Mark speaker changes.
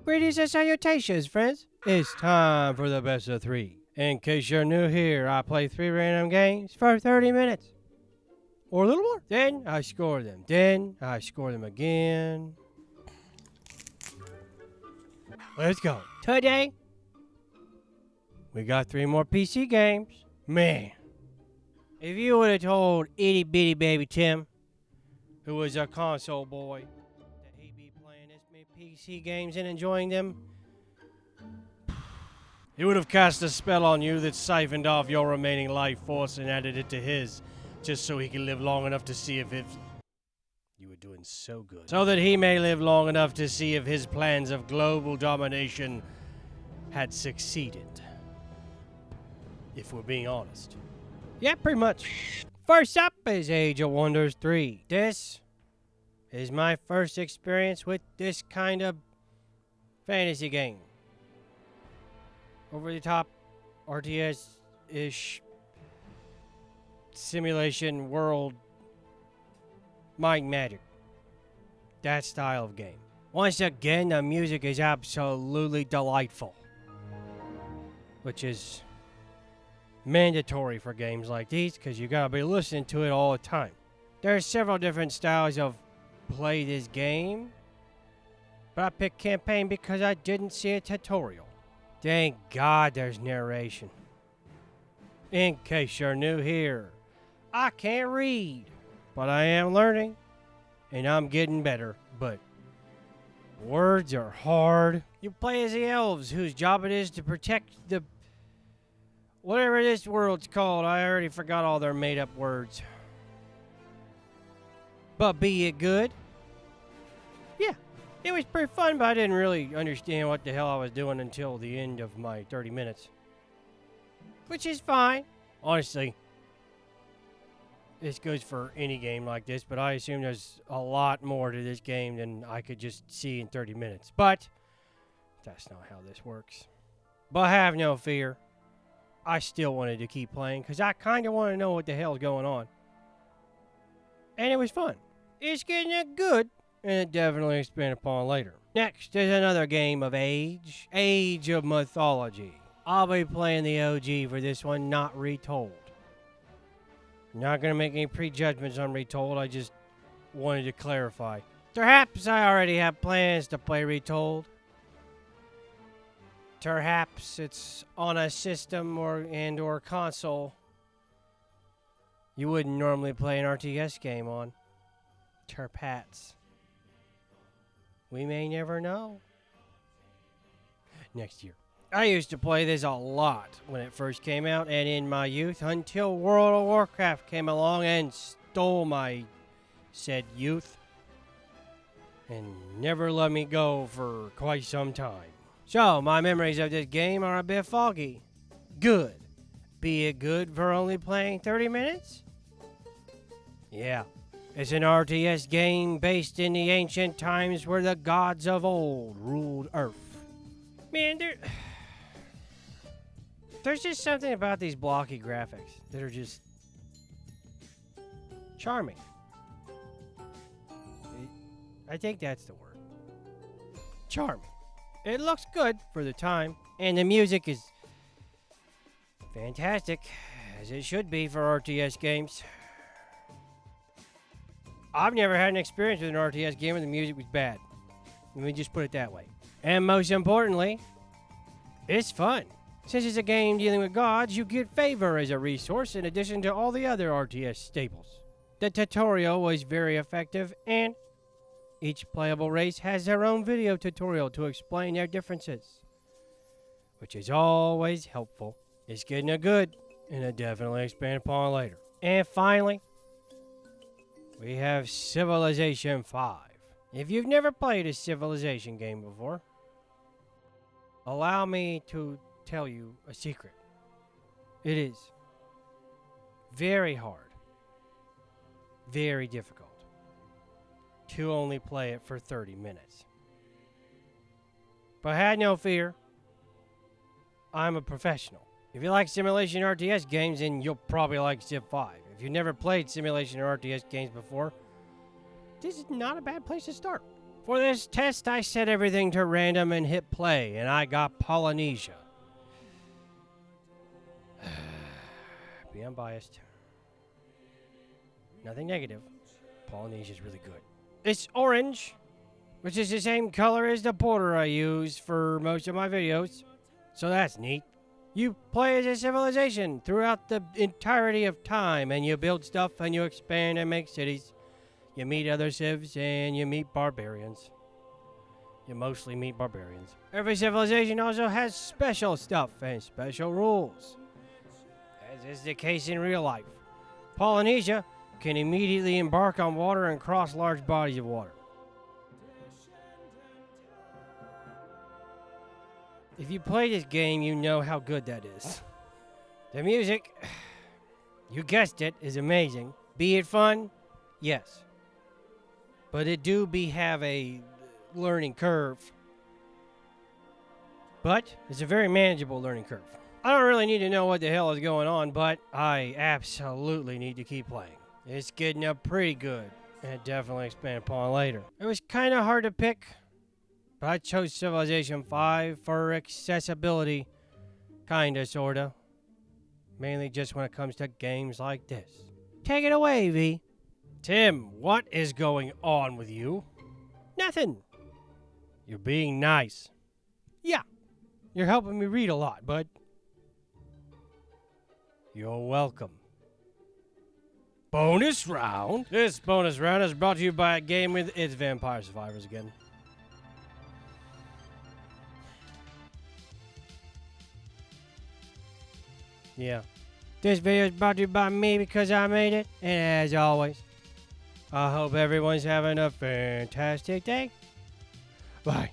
Speaker 1: Greetings and salutations, friends. It's time for the best of three. In case you're new here, I play 3 random games for 30 minutes. Or a little more. Then I score them. Then I score them again. Let's go. Today, we got 3 more PC games. Man, if you would have told itty bitty baby Tim, who was a console boy, that he'd be playing this many PC games and enjoying them, he would have cast a spell on you that siphoned off your remaining life force and added it to his, just so he could live long enough to see if you were doing so good. So that he may live long enough to see if his plans of global domination had succeeded. If we're being honest. Yeah, pretty much. First up is Age of Wonders 3. This is my first experience with this kind of fantasy game. Over the top RTS-ish simulation world mind magic. That style of game. Once again, the music is absolutely delightful, which is mandatory for games like these because you gotta be listening to it all the time. There's several different styles of play this game, but I picked campaign because I didn't see a tutorial. Thank God there's narration. In case you're new here, I can't read, but I am learning, and I'm getting better, but words are hard. You play as the elves, whose job it is to protect the... whatever this world's called. I already forgot all their made-up words. But be it good? Yeah. It was pretty fun, but I didn't really understand what the hell I was doing until the end of my 30 minutes. Which is fine. Honestly, this goes for any game like this, but I assume there's a lot more to this game than I could just see in 30 minutes. But that's not how this works. But have no fear. I still wanted to keep playing because I kind of want to know what the hell's going on. And it was fun. It's getting good. And definitely expand upon later. Next is another game of Age of Mythology. I'll be playing the OG for this one, not Retold. Not gonna make any prejudgments on Retold, I just wanted to clarify. Perhaps I already have plans to play Retold. Perhaps it's on a system or console you wouldn't normally play an RTS game on. Perhaps. We may never know. Next year. I used to play this a lot when it first came out and in my youth until World of Warcraft came along and stole my said youth and never let me go for quite some time. So, my memories of this game are a bit foggy. Good. Be it good for only playing 30 minutes? Yeah. It's an RTS game based in the ancient times where the gods of old ruled Earth. Man, there's just something about these blocky graphics that are just charming. I think that's the word. Charming. It looks good for the time, and the music is fantastic, as it should be for RTS games. I've never had an experience with an RTS game where the music was bad. Let me just put it that way. And most importantly, it's fun. Since it's a game dealing with gods, you get favor as a resource in addition to all the other RTS staples. The tutorial was very effective, and each playable race has their own video tutorial to explain their differences, which is always helpful. It's getting a good, and I definitely expand upon later. And finally, we have Civilization 5. If you've never played a Civilization game before, allow me to tell you a secret. It is very hard, very difficult to only play it for 30 minutes. But have no fear, I'm a professional. If you like simulation RTS games, then you'll probably like Civ 5. If you've never played simulation or RTS games before, this is not a bad place to start. For this test, I set everything to random and hit play, and I got Polynesia. Be unbiased. Nothing negative. Polynesia's really good. It's orange, which is the same color as the border I use for most of my videos, so that's neat. You play as a civilization throughout the entirety of time, and you build stuff, and you expand and make cities. You meet other civs, and you meet barbarians. You mostly meet barbarians. Every civilization also has special stuff and special rules, as is the case in real life. Polynesia can immediately embark on water and cross large bodies of water. If you play this game, you know how good that is. The music, you guessed it, is amazing. Be it fun? Yes. But it do have a learning curve. But it's a very manageable learning curve. I don't really need to know what the hell is going on, but I absolutely need to keep playing. It's getting up pretty good, and definitely expand upon later. It was kind of hard to pick, but I chose Civilization 5 for accessibility, kinda, sorta. Mainly just when it comes to games like this. Take it away, V. Tim, what is going on with you? Nothing. You're being nice. Yeah, you're helping me read a lot, bud. You're welcome. Bonus round? This bonus round is brought to you by a game with its Vampire Survivors again. Yeah. This video is brought to you by me because I made it. And as always, I hope everyone's having a fantastic day. Bye.